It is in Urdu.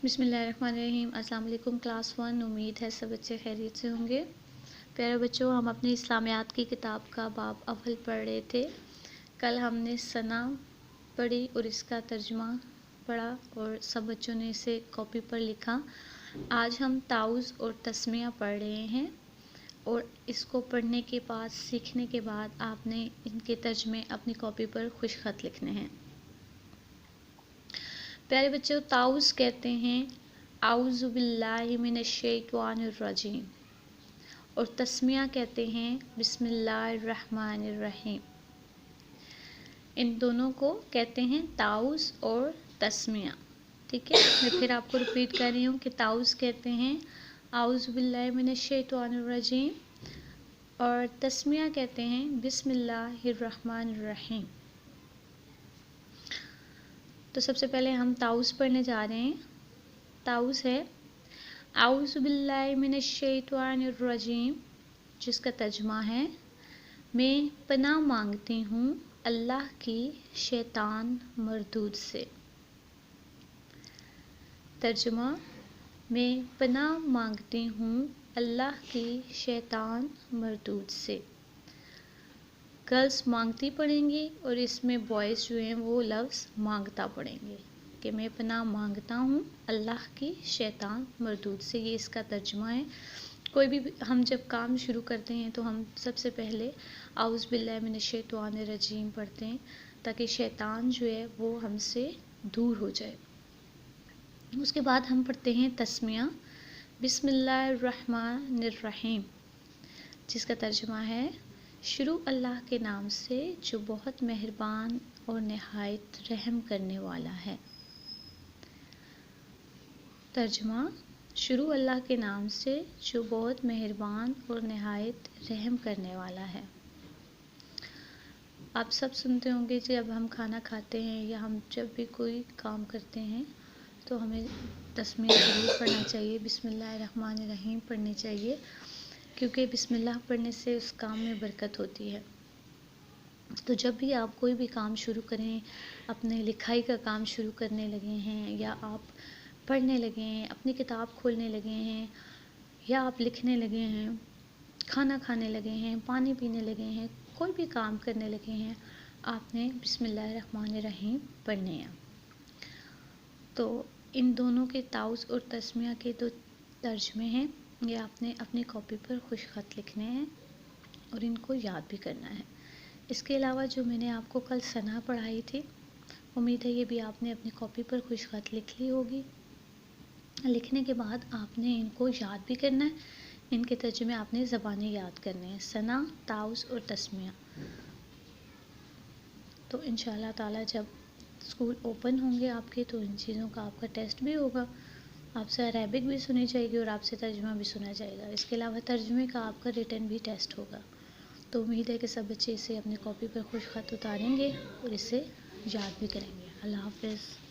بسم اللہ الرحمن الرحیم۔ السلام علیکم کلاس 1، امید ہے سب بچے خیریت سے ہوں گے۔ پیارے بچوں، ہم اپنی اسلامیات کی کتاب کا باب اول پڑھ رہے تھے۔ کل ہم نے ثنا پڑھی اور اس کا ترجمہ پڑھا اور سب بچوں نے اسے کاپی پر لکھا۔ آج ہم تعوذ اور تسمیہ پڑھ رہے ہیں اور اس کو پڑھنے کے بعد سیکھنے کے بعد آپ نے ان کے ترجمے اپنی کاپی پر خوش خط لکھنے ہیں۔ پیارے بچوں، تعوذ کہتے ہیں اعوذ باللہ من الشیطان الرجیم اور تسمیہ کہتے ہیں بسم اللہ الرحمن الرحیم۔ ان دونوں کو کہتے ہیں تعوذ اور تسمیہ، ٹھیک ہے۔ میں پھر آپ کو ریپیٹ کر رہی ہوں کہ تعوذ کہتے ہیں اعوذ باللہ من الشیطان الرجیم اور تسمیہ کہتے ہیں بسم اللہ الرحمن الرحیم۔ تو سب سے پہلے ہم تعوذ پڑھنے جا رہے ہیں۔ تعوذ ہے اعوذ باللہ من الشیطان الرجیم، جس کا ترجمہ ہے میں پناہ مانگتی ہوں اللہ کی شیطان مردود سے۔ ترجمہ، میں پناہ مانگتی ہوں اللہ کی شیطان مردود سے۔ گرلس مانگتی پڑھیں گی اور اس میں بوائز جو ہیں وہ لفظ مانگتا پڑھیں گے کہ میں پناہ مانگتا ہوں اللہ کی شیطان مردود سے۔ یہ اس کا ترجمہ ہے۔ کوئی بھی ہم جب کام شروع کرتے ہیں تو ہم سب سے پہلے اعوذ باللہ من الشیطان الرجیم پڑھتے ہیں تاکہ شیطان جو ہے وہ ہم سے دور ہو جائے۔ اس کے بعد ہم پڑھتے ہیں تسمیہ بسم اللہ الرحمن الرحیم، جس کا ترجمہ ہے شروع اللہ کے نام سے جو بہت مہربان اور نہایت رحم کرنے والا ہے۔ ترجمہ، شروع اللہ کے نام سے جو بہت مہربان اور نہایت رحم کرنے والا ہے۔ آپ سب سنتے ہوں گے جب ہم کھانا کھاتے ہیں یا ہم جب بھی کوئی کام کرتے ہیں تو ہمیں تسمیہ ضرور پڑھنا چاہیے، بسم اللہ الرحمن الرحیم پڑھنی چاہیے، کیونکہ بسم اللہ پڑھنے سے اس کام میں برکت ہوتی ہے۔ تو جب بھی آپ کوئی بھی کام شروع کریں، اپنے لکھائی کا کام شروع کرنے لگے ہیں یا آپ پڑھنے لگے ہیں، اپنی کتاب کھولنے لگے ہیں یا آپ لکھنے لگے ہیں، کھانا کھانے لگے ہیں، پانی پینے لگے ہیں، کوئی بھی کام کرنے لگے ہیں، آپ نے بسم اللہ الرحمن الرحیم پڑھنے ہیں۔ تو ان دونوں کے تعوذ اور تسمیہ کے دو ترجمے ہیں، یہ آپ نے اپنی کاپی پر خوش خط لکھنے ہیں اور ان کو یاد بھی کرنا ہے۔ اس کے علاوہ جو میں نے آپ کو کل ثنا پڑھائی تھی، امید ہے یہ بھی آپ نے اپنی کاپی پر خوش خط لکھ لی ہوگی۔ لکھنے کے بعد آپ نے ان کو یاد بھی کرنا ہے، ان کے ترجمے آپ نے زبانی یاد کرنے ہیں، ثنا، تعوذ اور تسمیہ۔ تو انشاءاللہ تعالی جب اسکول اوپن ہوں گے آپ کے تو ان چیزوں کا آپ کا ٹیسٹ بھی ہوگا، آپ سے عربک بھی سنی جائے گی اور آپ سے ترجمہ بھی سنا جائے گا۔ اس کے علاوہ ترجمے کا آپ کا ریٹن بھی ٹیسٹ ہوگا۔ تو امید ہے کہ سب بچے اسے اپنی کاپی پر خوش خط اتاریں گے اور اسے یاد بھی کریں گے۔ اللہ حافظ۔